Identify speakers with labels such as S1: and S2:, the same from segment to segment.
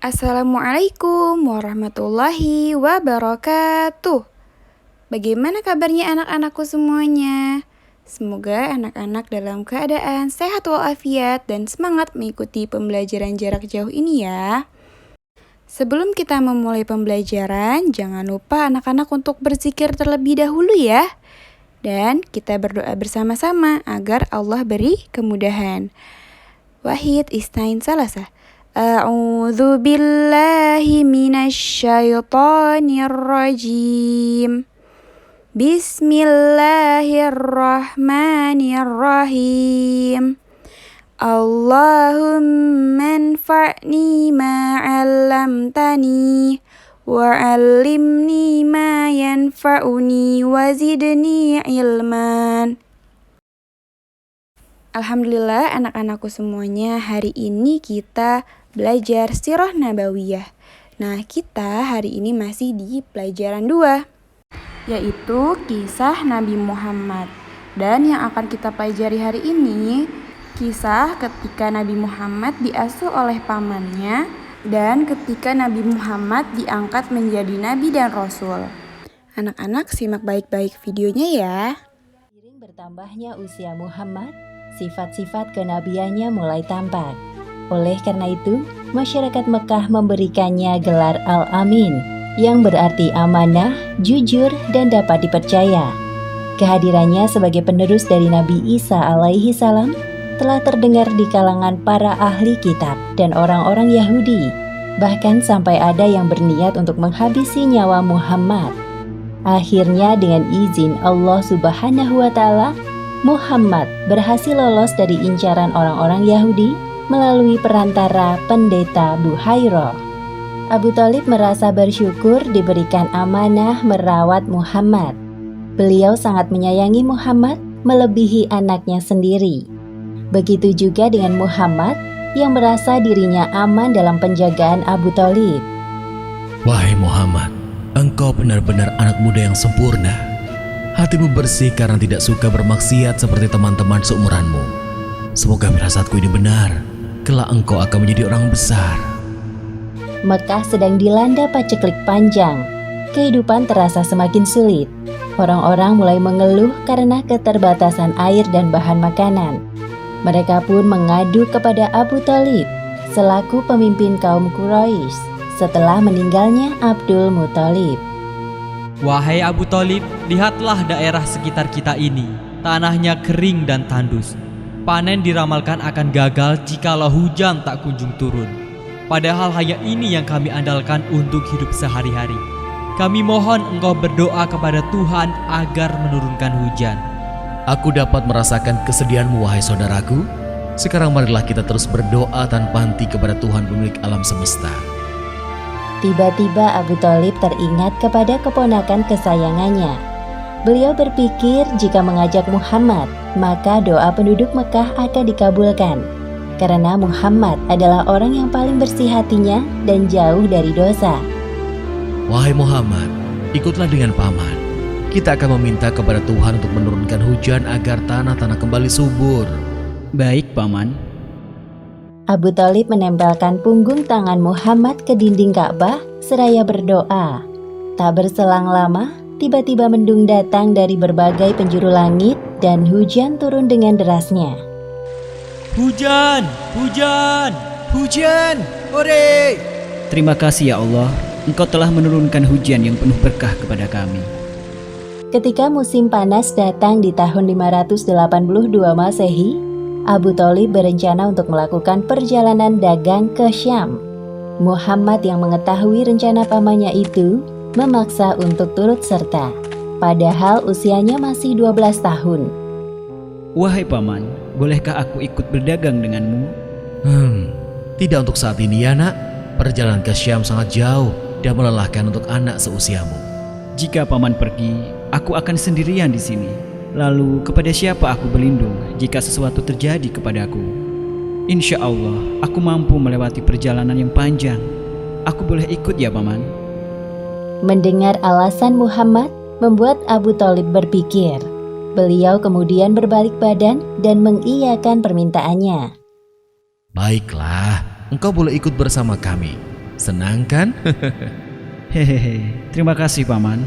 S1: Assalamualaikum warahmatullahi wabarakatuh. Bagaimana kabarnya anak-anakku semuanya? Semoga anak-anak dalam keadaan sehat walafiat dan semangat mengikuti pembelajaran jarak jauh ini ya. Sebelum kita memulai pembelajaran, jangan lupa anak-anak untuk berzikir terlebih dahulu ya. Dan kita berdoa bersama-sama agar Allah beri kemudahan. Wahid istain salasah. A'udzu billahi minasyaitonir rajim. Bismillahirrahmanirrahim. Allahumma anfa'ni ma 'allamtani wa 'allimni ma yanfa'uni wa zidni ilman. Alhamdulillah anak-anakku semuanya, hari ini kita belajar Sirah Nabawiyah. Nah, kita hari ini masih di pelajaran 2, yaitu kisah Nabi Muhammad. Dan yang akan kita pelajari hari ini, kisah ketika Nabi Muhammad diasuh oleh pamannya dan ketika Nabi Muhammad diangkat menjadi Nabi dan Rasul. Anak-anak simak baik-baik videonya ya.
S2: Seiring bertambahnya usia Muhammad, sifat-sifat kenabiannya mulai tampak. Oleh karena itu, masyarakat Mekah memberikannya gelar Al-Amin, yang berarti amanah, jujur, dan dapat dipercaya. Kehadirannya sebagai penerus dari Nabi Isa alaihi salam telah terdengar di kalangan para ahli kitab dan orang-orang Yahudi. Bahkan sampai ada yang berniat untuk menghabisi nyawa Muhammad. Akhirnya dengan izin Allah Subhanahu wa Ta'ala, Muhammad berhasil lolos dari incaran orang-orang Yahudi melalui perantara pendeta Buhairah. Abu Thalib merasa bersyukur diberikan amanah merawat Muhammad. Beliau sangat menyayangi Muhammad melebihi anaknya sendiri. Begitu juga dengan Muhammad yang merasa dirinya aman dalam penjagaan Abu Thalib.
S3: Wahai Muhammad, engkau benar-benar anak muda yang sempurna. Hatimu bersih karena tidak suka bermaksiat seperti teman-teman seumuranmu. Semoga firasatku ini benar. Kelak engkau akan menjadi orang besar.
S2: Mekah sedang dilanda paceklik panjang. Kehidupan terasa semakin sulit. Orang-orang mulai mengeluh karena keterbatasan air dan bahan makanan. Mereka pun mengadu kepada Abu Thalib selaku pemimpin kaum Quraisy setelah meninggalnya Abdul Muthalib.
S4: Wahai Abu Thalib, lihatlah daerah sekitar kita ini. Tanahnya kering dan tandus. Panen diramalkan akan gagal jikalau hujan tak kunjung turun. Padahal hanya ini yang kami andalkan untuk hidup sehari-hari. Kami mohon engkau berdoa kepada Tuhan agar menurunkan hujan.
S3: Aku dapat merasakan kesedihanmu, wahai saudaraku. Sekarang marilah kita terus berdoa tanpa henti kepada Tuhan pemilik alam semesta.
S2: Tiba-tiba Abu Thalib teringat kepada keponakan kesayangannya. Beliau berpikir jika mengajak Muhammad, maka doa penduduk Mekah akan dikabulkan. Karena Muhammad adalah orang yang paling bersih hatinya dan jauh dari dosa.
S3: Wahai Muhammad, ikutlah dengan paman. Kita akan meminta kepada Tuhan untuk menurunkan hujan agar tanah-tanah kembali subur.
S4: Baik, Paman.
S2: Abu Thalib menempelkan punggung tangan Muhammad ke dinding Ka'bah seraya berdoa. Tak berselang lama, tiba-tiba mendung datang dari berbagai penjuru langit dan hujan turun dengan derasnya.
S4: Hujan! Hujan!
S5: Hujan! Hore! Terima kasih ya Allah, Engkau telah menurunkan hujan yang penuh berkah kepada kami.
S2: Ketika musim panas datang di tahun 582 Masehi, Abu Thalib berencana untuk melakukan perjalanan dagang ke Syam. Muhammad yang mengetahui rencana pamannya itu memaksa untuk turut serta, padahal usianya masih 12 tahun.
S5: Wahai Paman, bolehkah aku ikut berdagang denganmu?
S3: Tidak untuk saat ini ya nak. Perjalanan ke Syam sangat jauh dan melelahkan untuk anak seusiamu.
S5: Jika Paman pergi, aku akan sendirian di sini. Lalu kepada siapa aku berlindung jika sesuatu terjadi kepadaku? Insya Allah, aku mampu melewati perjalanan yang panjang. Aku boleh ikut ya Paman?
S2: Mendengar alasan Muhammad membuat Abu Thalib berpikir. Beliau kemudian berbalik badan dan mengiyakan permintaannya.
S3: Baiklah, engkau boleh ikut bersama kami. Senang kan?
S5: Hehehe, terima kasih Paman.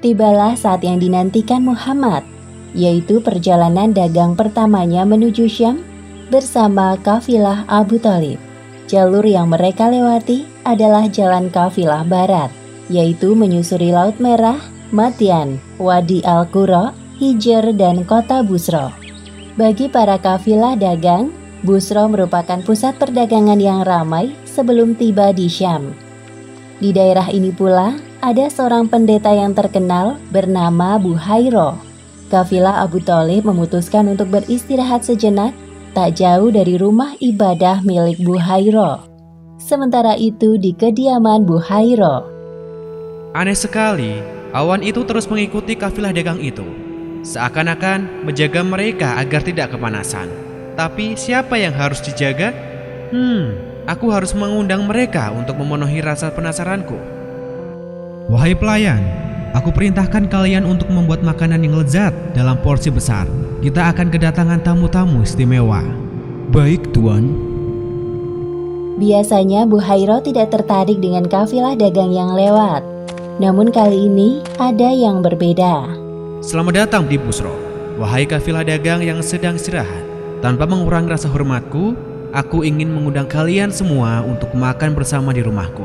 S2: Tibalah saat yang dinantikan Muhammad, yaitu perjalanan dagang pertamanya menuju Syam bersama kafilah Abu Thalib. Jalur yang mereka lewati adalah jalan kafilah barat, yaitu menyusuri Laut Merah, Madian, Wadi Al-Qura, Hijr, dan kota Busra. Bagi para kafilah dagang, Busra merupakan pusat perdagangan yang ramai sebelum tiba di Syam. Di daerah ini pula ada seorang pendeta yang terkenal bernama Buhairo. Kafilah Abu Thalib memutuskan untuk beristirahat sejenak tak jauh dari rumah ibadah milik Buhairo. Sementara itu di kediaman Buhairo,
S6: Aneh sekali, awan itu terus mengikuti kafilah dagang itu. Seakan-akan menjaga mereka agar tidak kepanasan. Tapi siapa yang harus dijaga? Aku harus mengundang mereka untuk memenuhi rasa penasaranku.
S7: Wahai pelayan, aku perintahkan kalian untuk membuat makanan yang lezat dalam porsi besar. Kita akan kedatangan tamu-tamu istimewa.
S5: Baik Tuan.
S2: biasanya Buhairo tidak tertarik dengan kafilah dagang yang lewat. Namun kali ini ada yang berbeda.
S6: Selamat datang di Busra, wahai kafilah dagang yang sedang istirahat. Tanpa mengurangi rasa hormatku, aku ingin mengundang kalian semua untuk makan bersama di rumahku.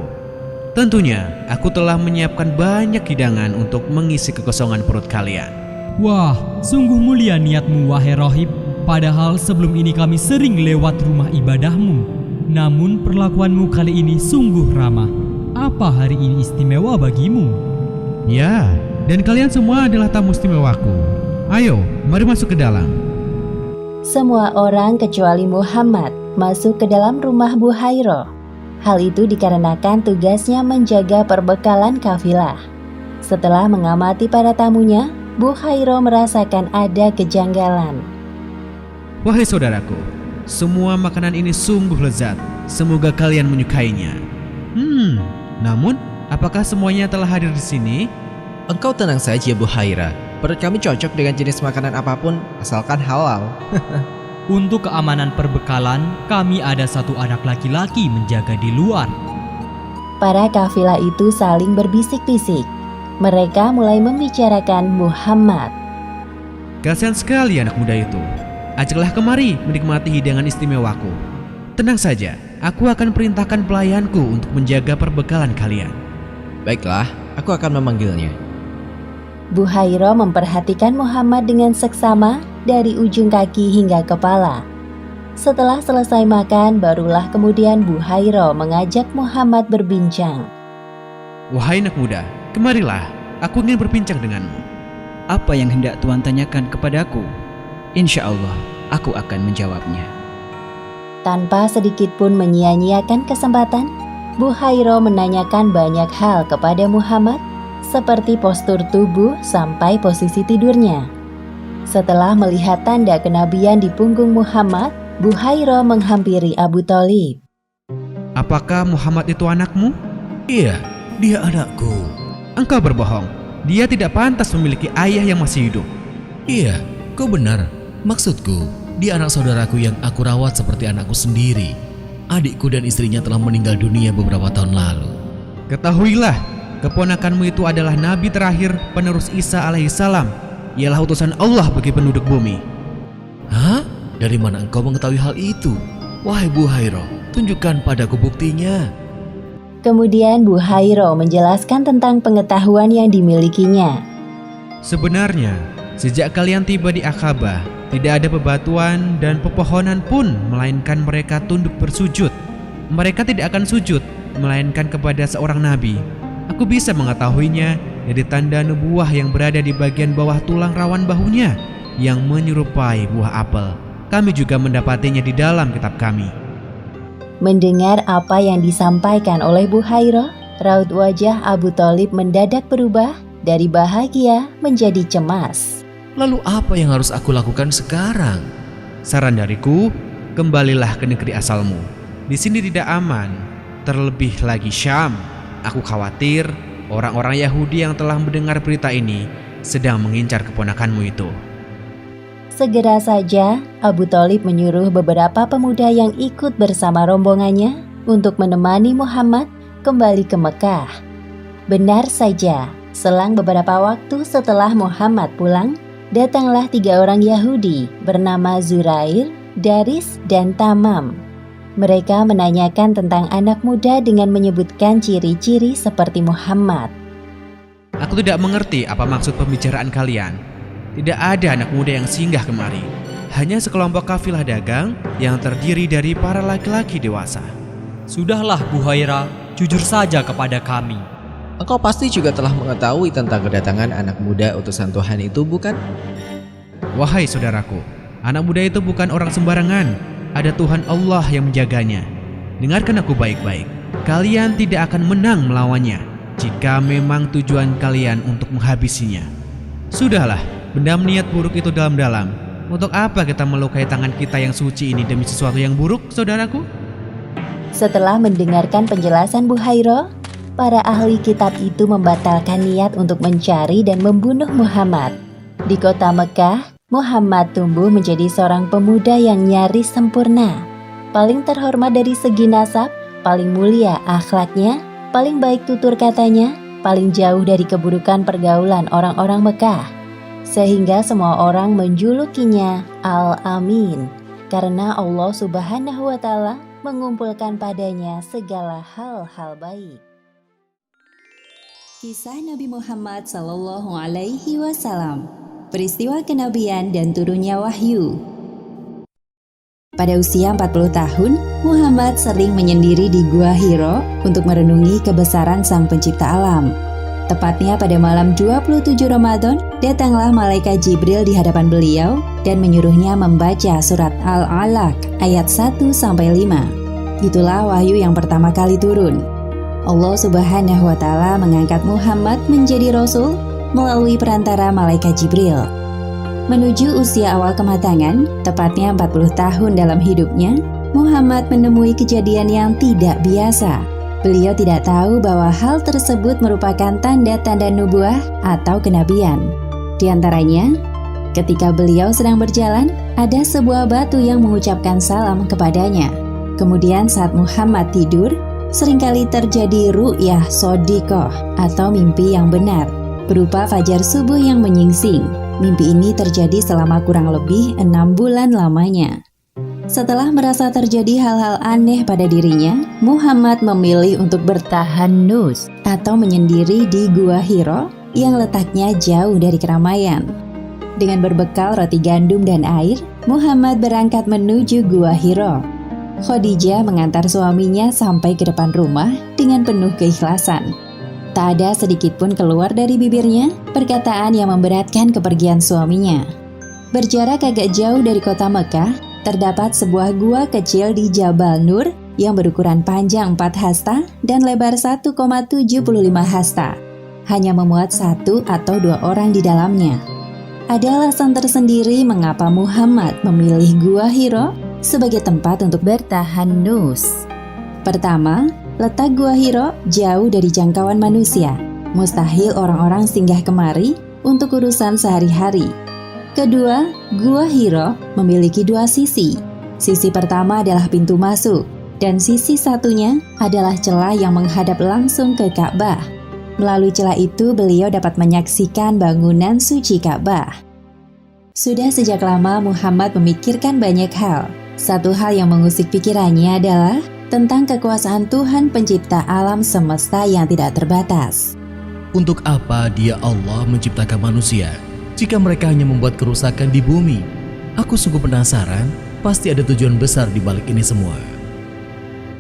S6: Tentunya, aku telah menyiapkan banyak hidangan untuk mengisi kekosongan perut kalian.
S4: Wah, sungguh mulia niatmu wahai rohib. Padahal sebelum ini kami sering lewat rumah ibadahmu. Namun perlakuanmu kali ini sungguh ramah. Apa hari ini istimewa bagimu?
S7: Ya, dan kalian semua adalah tamu istimewaku. Ayo, mari masuk ke dalam.
S2: Semua orang kecuali Muhammad masuk ke dalam rumah Buhairo. Hal itu dikarenakan tugasnya menjaga perbekalan kafilah. Setelah mengamati para tamunya, Buhairo merasakan ada kejanggalan.
S6: Wahai saudaraku, semua makanan ini sungguh lezat. Semoga kalian menyukainya. Namun, apakah semuanya telah hadir di sini?
S8: Engkau tenang saja Buhaira. Perut kami cocok dengan jenis makanan apapun asalkan halal.
S4: Untuk keamanan perbekalan, kami ada satu anak laki-laki menjaga di luar.
S2: Para kafilah itu saling berbisik-bisik. Mereka mulai membicarakan Muhammad.
S6: Kasihan sekali anak muda itu. Ajaklah kemari menikmati hidangan istimewaku. Tenang saja, aku akan perintahkan pelayanku untuk menjaga perbekalan kalian.
S8: Baiklah, aku akan memanggilnya.
S2: Buhairo memperhatikan Muhammad dengan seksama dari ujung kaki hingga kepala. Setelah selesai makan, barulah kemudian Buhairo mengajak Muhammad berbincang.
S6: Wahai anak muda, kemarilah, aku ingin berbincang denganmu.
S5: Apa yang hendak Tuan tanyakan kepadaku? Insya Allah, aku akan menjawabnya.
S2: Tanpa sedikit pun menyia-nyiakan kesempatan, Buhairo menanyakan banyak hal kepada Muhammad, seperti postur tubuh sampai posisi tidurnya. Setelah melihat tanda kenabian di punggung Muhammad, Buhairo menghampiri Abu Thalib.
S6: Apakah Muhammad itu anakmu?
S3: Iya, dia anakku.
S6: Engkau berbohong. Dia tidak pantas memiliki ayah yang masih hidup.
S3: Iya, kau benar. Maksudku, dia anak saudaraku yang aku rawat seperti anakku sendiri. Adikku dan istrinya telah meninggal dunia beberapa tahun lalu.
S6: Ketahuilah, keponakanmu itu adalah nabi terakhir penerus Isa alaihissalam. Ialah utusan Allah bagi penduduk bumi.
S3: Hah? Dari mana engkau mengetahui hal itu? Wahai Buhairo, tunjukkan padaku buktinya.
S2: Kemudian Buhairo menjelaskan tentang pengetahuan yang dimilikinya.
S6: Sebenarnya, sejak kalian tiba di Aqabah, tidak ada bebatuan dan pepohonan pun, melainkan mereka tunduk bersujud. Mereka tidak akan sujud, melainkan kepada seorang nabi. Aku bisa mengetahuinya dari tanda nubuah yang berada di bagian bawah tulang rawan bahunya yang menyerupai buah apel. Kami juga mendapatinya di dalam kitab kami.
S2: Mendengar apa yang disampaikan oleh Buhairo, raut wajah Abu Thalib mendadak berubah dari bahagia menjadi cemas.
S3: Lalu apa yang harus aku lakukan sekarang?
S6: Saran dariku, kembalilah ke negeri asalmu. Di sini tidak aman, terlebih lagi Syam. Aku khawatir orang-orang Yahudi yang telah mendengar berita ini sedang mengincar keponakanmu itu.
S2: Segera saja Abu Thalib menyuruh beberapa pemuda yang ikut bersama rombongannya untuk menemani Muhammad kembali ke Mekah. Benar saja, selang beberapa waktu setelah Muhammad pulang, datanglah 3 orang Yahudi bernama Zurair, Daris, dan Tamam. Mereka menanyakan tentang anak muda dengan menyebutkan ciri-ciri seperti Muhammad.
S6: Aku tidak mengerti apa maksud pembicaraan kalian. Tidak ada anak muda yang singgah kemari. Hanya sekelompok kafilah dagang yang terdiri dari para laki-laki dewasa.
S4: Sudahlah Buhaira, jujur saja kepada kami.
S8: Engkau pasti juga telah mengetahui tentang kedatangan anak muda utusan Tuhan itu, bukan?
S6: Wahai saudaraku, anak muda itu bukan orang sembarangan. Ada Tuhan Allah yang menjaganya. Dengarkan aku baik-baik. Kalian tidak akan menang melawannya jika memang tujuan kalian untuk menghabisinya. Sudahlah, bendam niat buruk itu dalam-dalam. Untuk apa kita melukai tangan kita yang suci ini demi sesuatu yang buruk, saudaraku?
S2: Setelah mendengarkan penjelasan Buhaira, para ahli kitab itu membatalkan niat untuk mencari dan membunuh Muhammad. Di kota Mekah, Muhammad tumbuh menjadi seorang pemuda yang nyaris sempurna, paling terhormat dari segi nasab, paling mulia akhlaknya, paling baik tutur katanya, paling jauh dari keburukan pergaulan orang-orang Mekah, sehingga semua orang menjulukinya Al-Amin, karena Allah Subhanahu wa Ta'ala mengumpulkan padanya segala hal-hal baik. Kisah Nabi Muhammad Sallallahu Alaihi Wasallam. Peristiwa kenabian dan turunnya wahyu. Pada usia 40 tahun, Muhammad sering menyendiri di Gua Hiro untuk merenungi kebesaran Sang Pencipta alam. Tepatnya pada malam 27 Ramadan, datanglah malaikat Jibril di hadapan beliau dan menyuruhnya membaca surat Al-Alaq ayat 1-5. Itulah wahyu yang pertama kali turun. Allah Subhanahu wa Ta'ala mengangkat Muhammad menjadi rasul melalui perantara malaikat Jibril. Menuju usia awal kematangan, tepatnya 40 tahun dalam hidupnya, Muhammad menemui kejadian yang tidak biasa. Beliau tidak tahu bahwa hal tersebut merupakan tanda-tanda nubuah atau kenabian. Di antaranya, ketika beliau sedang berjalan, ada sebuah batu yang mengucapkan salam kepadanya. Kemudian saat Muhammad tidur, seringkali terjadi ru'yah shodiqoh atau mimpi yang benar, berupa fajar subuh yang menyingsing. Mimpi ini terjadi selama kurang lebih 6 bulan lamanya. Setelah merasa terjadi hal-hal aneh pada dirinya, Muhammad memilih untuk bertahanus atau menyendiri di Gua Hiro yang letaknya jauh dari keramaian. Dengan berbekal roti gandum dan air, Muhammad berangkat menuju Gua Hiro. Khadijah mengantar suaminya sampai ke depan rumah dengan penuh keikhlasan. Tak ada sedikit pun keluar dari bibirnya perkataan yang memberatkan kepergian suaminya. Berjarak agak jauh dari kota Mekah, terdapat sebuah gua kecil di Jabal Nur yang berukuran panjang 4 hasta dan lebar 1,75 hasta. Hanya memuat 1 atau 2 orang di dalamnya. Ada alasan tersendiri mengapa Muhammad memilih Gua Hiro sebagai tempat untuk bertahanus. Pertama, letak Gua Hiro jauh dari jangkauan manusia. Mustahil orang-orang singgah kemari untuk urusan sehari-hari. Kedua, Gua Hiro memiliki 2 sisi. Sisi pertama adalah pintu masuk, dan sisi satunya adalah celah yang menghadap langsung ke Ka'bah. Melalui celah itu, beliau dapat menyaksikan bangunan suci Ka'bah. Sudah sejak lama Muhammad memikirkan banyak hal. Satu hal yang mengusik pikirannya adalah tentang kekuasaan Tuhan pencipta alam semesta yang tidak terbatas.
S3: Untuk apa Dia Allah menciptakan manusia jika mereka hanya membuat kerusakan di bumi? Aku sungguh penasaran, pasti ada tujuan besar di balik ini semua.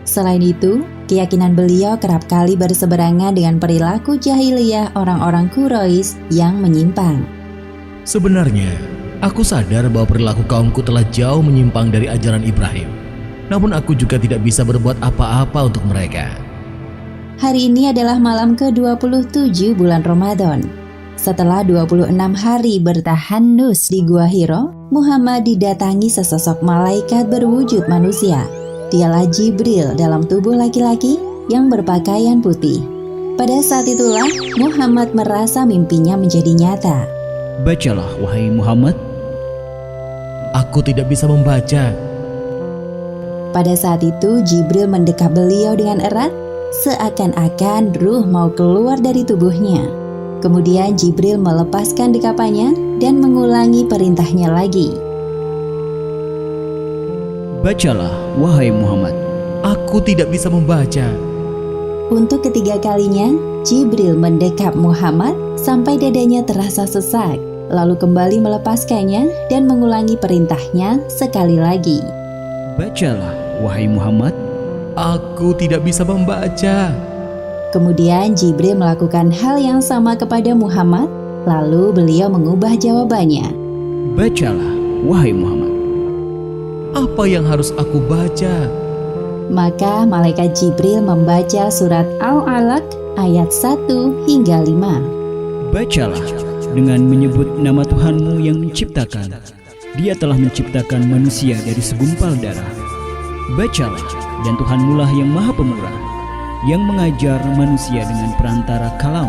S2: Selain itu, keyakinan beliau kerap kali berseberangan dengan perilaku jahiliyah orang-orang Quraisy yang menyimpang.
S3: Sebenarnya, aku sadar bahwa perilaku kaumku telah jauh menyimpang dari ajaran Ibrahim. Namun aku juga tidak bisa berbuat apa-apa untuk mereka.
S2: Hari ini adalah malam ke-27 bulan Ramadan. Setelah 26 hari bertahanus di Gua Hiro, Muhammad didatangi sesosok malaikat berwujud manusia. Dialah Jibril dalam tubuh laki-laki yang berpakaian putih. Pada saat itulah Muhammad merasa mimpinya menjadi nyata.
S5: Bacalah, wahai Muhammad.
S3: Aku tidak bisa membaca.
S2: Pada saat itu Jibril mendekap beliau dengan erat, seakan-akan ruh mau keluar dari tubuhnya. Kemudian Jibril melepaskan dekapannya dan mengulangi perintahnya lagi.
S5: Bacalah, wahai Muhammad.
S3: Aku tidak bisa membaca.
S2: Untuk ketiga kalinya, Jibril mendekap Muhammad sampai dadanya terasa sesak, lalu kembali melepaskannya dan mengulangi perintahnya sekali lagi.
S5: Bacalah, wahai Muhammad.
S3: Aku tidak bisa membaca.
S2: Kemudian Jibril melakukan hal yang sama kepada Muhammad, lalu beliau mengubah jawabannya.
S5: Bacalah, wahai Muhammad.
S3: Apa yang harus aku baca?
S2: Maka malaikat Jibril membaca surat Al-Alaq ayat 1 hingga 5.
S5: Bacalah dengan menyebut nama Tuhanmu yang menciptakan. Dia telah menciptakan manusia dari segumpal darah. Bacalah, dan Tuhanmulah yang maha pemurah, yang mengajar manusia dengan perantara kalam.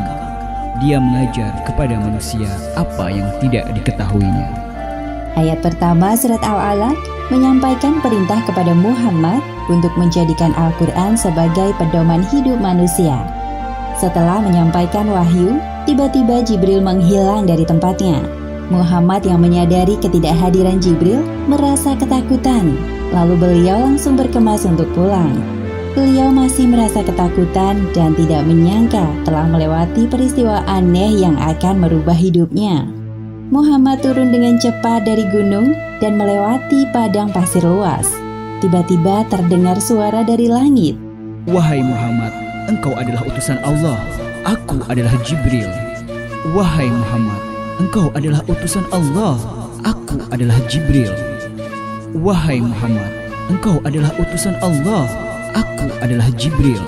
S5: Dia mengajar kepada manusia apa yang tidak diketahuinya.
S2: Ayat pertama surat Al-Alaq menyampaikan perintah kepada Muhammad untuk menjadikan Al-Quran sebagai pedoman hidup manusia. Setelah menyampaikan wahyu, tiba-tiba Jibril menghilang dari tempatnya. Muhammad yang menyadari ketidakhadiran Jibril merasa ketakutan, lalu beliau langsung berkemas untuk pulang. Beliau masih merasa ketakutan dan tidak menyangka telah melewati peristiwa aneh yang akan merubah hidupnya. Muhammad turun dengan cepat dari gunung dan melewati padang pasir luas. Tiba-tiba terdengar suara dari langit.
S5: Wahai Muhammad, engkau adalah utusan Allah. Aku adalah Jibril. Wahai Muhammad, engkau adalah utusan Allah. Aku adalah Jibril. Wahai Muhammad, engkau adalah utusan Allah. Aku adalah Jibril.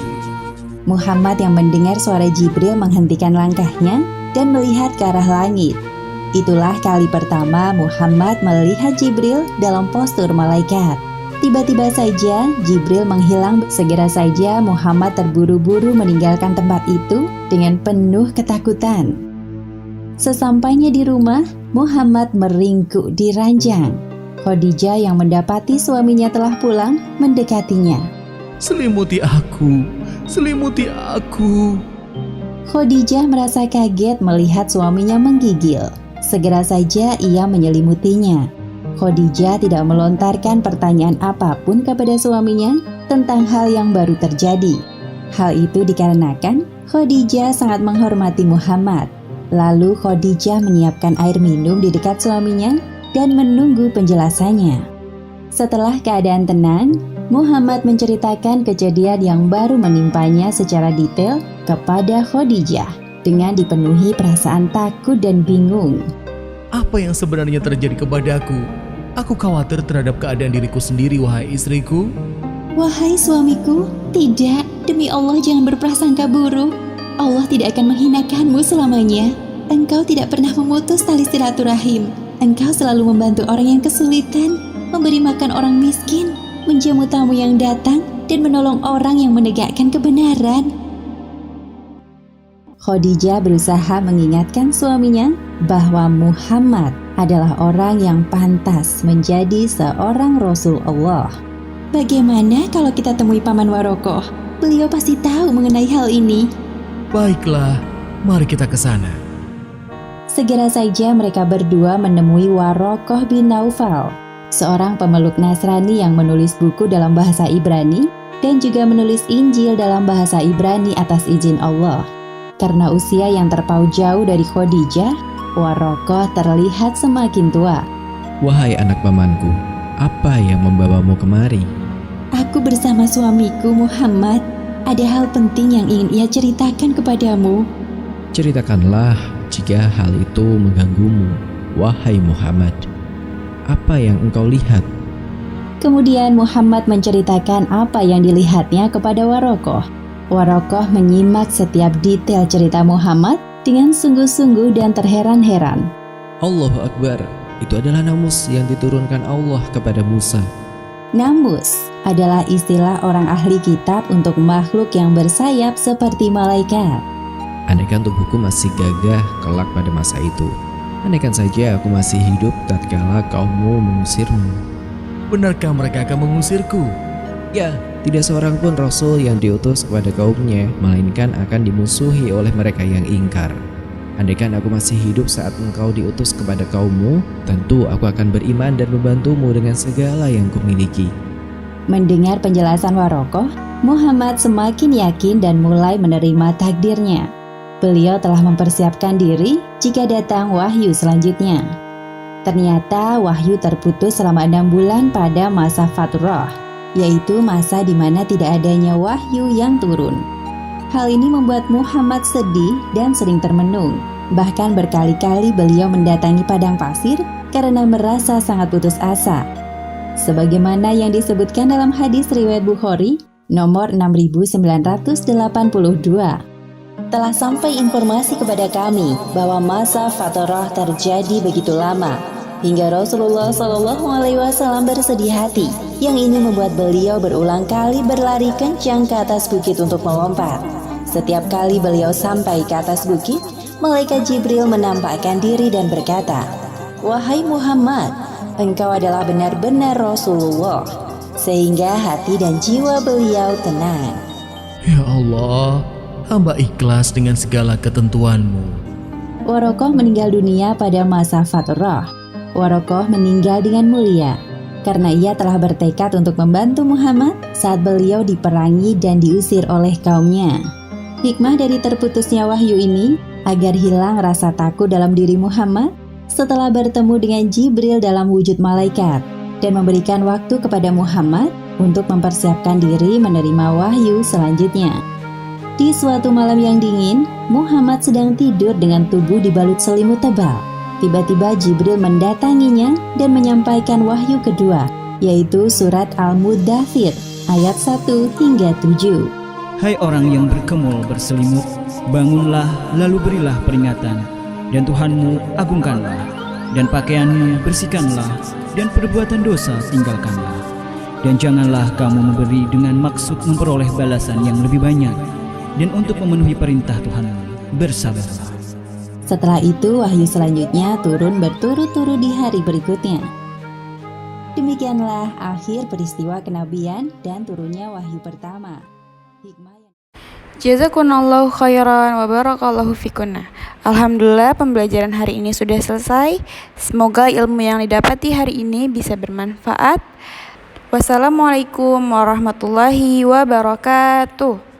S2: Muhammad yang mendengar suara Jibril menghentikan langkahnya dan melihat ke arah langit. Itulah kali pertama Muhammad melihat Jibril dalam postur malaikat. Tiba-tiba saja Jibril menghilang. Segera saja Muhammad terburu-buru meninggalkan tempat itu dengan penuh ketakutan. Sesampainya di rumah, Muhammad meringkuk di ranjang. Khadijah yang mendapati suaminya telah pulang mendekatinya.
S3: Selimuti aku, selimuti aku.
S2: Khadijah merasa kaget melihat suaminya menggigil. Segera saja ia menyelimutinya. Khadijah tidak melontarkan pertanyaan apapun kepada suaminya tentang hal yang baru terjadi. Hal itu dikarenakan Khadijah sangat menghormati Muhammad. Lalu Khadijah menyiapkan air minum di dekat suaminya dan menunggu penjelasannya. Setelah keadaan tenang, Muhammad menceritakan kejadian yang baru menimpanya secara detail kepada Khadijah dengan dipenuhi perasaan takut dan bingung.
S3: Apa yang sebenarnya terjadi kepadaku? Aku khawatir terhadap keadaan diriku sendiri, wahai istriku.
S2: Wahai suamiku, tidak, demi Allah jangan berprasangka buruk. Allah tidak akan menghinakanmu selamanya. Engkau tidak pernah memutus tali silaturahim. Engkau selalu membantu orang yang kesulitan, memberi makan orang miskin, menjamu tamu yang datang, dan menolong orang yang menegakkan kebenaran. Khadijah berusaha mengingatkan suaminya bahwa Muhammad adalah orang yang pantas menjadi seorang Rasul Allah. Bagaimana kalau kita temui Paman Warokoh? Beliau pasti tahu mengenai hal ini.
S3: Baiklah, mari kita ke sana.
S2: Segera saja mereka berdua menemui Warokoh bin Naufal, seorang pemeluk Nasrani yang menulis buku dalam bahasa Ibrani dan juga menulis Injil dalam bahasa Ibrani atas izin Allah. Karena usia yang terpaut jauh dari Khadijah, Warokoh terlihat semakin tua.
S8: Wahai anak pamanku, apa yang membawamu kemari?
S2: Aku bersama suamiku Muhammad. Ada hal penting yang ingin ia ceritakan kepadamu.
S8: Ceritakanlah jika hal itu mengganggumu, wahai Muhammad. Apa yang engkau lihat?
S2: Kemudian Muhammad menceritakan apa yang dilihatnya kepada Warokoh. Warokoh menyimak setiap detail cerita Muhammad dengan sungguh-sungguh dan terheran-heran.
S8: Allahu Akbar, itu adalah namus yang diturunkan Allah kepada Musa.
S2: Namus adalah istilah orang ahli kitab untuk makhluk yang bersayap seperti malaikat.
S8: Andaikan tubuhku masih gagah kelak pada masa itu, andaikan saja aku masih hidup tatkala kaummu mengusirmu.
S3: Benarkah mereka akan mengusirku?
S8: Ya, tidak seorang pun Rasul yang diutus kepada kaumnya, melainkan akan dimusuhi oleh mereka yang ingkar. Andaikan aku masih hidup saat engkau diutus kepada kaummu, tentu aku akan beriman dan membantumu dengan segala yang kumiliki.
S2: Mendengar penjelasan Warokoh, Muhammad semakin yakin dan mulai menerima takdirnya. Beliau telah mempersiapkan diri jika datang wahyu selanjutnya. Ternyata wahyu terputus selama 6 bulan pada masa Fatrah, yaitu masa di mana tidak adanya wahyu yang turun. Hal ini membuat Muhammad sedih dan sering termenung. Bahkan berkali-kali beliau mendatangi padang pasir karena merasa sangat putus asa. Sebagaimana yang disebutkan dalam hadis riwayat Bukhari nomor 6982. Telah sampai informasi kepada kami bahwa masa Fatrah terjadi begitu lama hingga Rasulullah SAW bersedih hati, yang ini membuat beliau berulang kali berlari kencang ke atas bukit untuk melompat. Setiap kali beliau sampai ke atas bukit, malaikat Jibril menampakkan diri dan berkata, "Wahai Muhammad, engkau adalah benar-benar Rasulullah," sehingga hati dan jiwa beliau tenang.
S3: Ya Allah, hamba ikhlas dengan segala ketentuanmu.
S2: Warokoh meninggal dunia pada masa Fatrah. Warokoh meninggal dengan mulia karena ia telah bertekad untuk membantu Muhammad saat beliau diperangi dan diusir oleh kaumnya. Hikmah dari terputusnya wahyu ini agar hilang rasa takut dalam diri Muhammad setelah bertemu dengan Jibril dalam wujud malaikat dan memberikan waktu kepada Muhammad untuk mempersiapkan diri menerima wahyu selanjutnya. Di suatu malam yang dingin, Muhammad sedang tidur dengan tubuh dibalut selimut tebal. Tiba-tiba Jibril mendatanginya dan menyampaikan wahyu kedua, yaitu surat Al-Muddathir ayat 1 hingga 7.
S5: Hai orang yang berkemul berselimut, bangunlah lalu berilah peringatan, dan Tuhanmu agungkanlah, dan pakaianmu bersihkanlah, dan perbuatan dosa tinggalkanlah. Dan janganlah kamu memberi dengan maksud memperoleh balasan yang lebih banyak, dan untuk memenuhi perintah Tuhanmu, bersabarlah.
S2: Setelah itu wahyu selanjutnya turun berturut-turut di hari berikutnya. Demikianlah akhir peristiwa kenabian dan turunnya wahyu pertama.
S1: Jazakumullahu khairan wa barakallahu fikunna. Alhamdulillah pembelajaran hari ini sudah selesai. Semoga ilmu yang didapati hari ini bisa bermanfaat. Wassalamualaikum warahmatullahi wabarakatuh.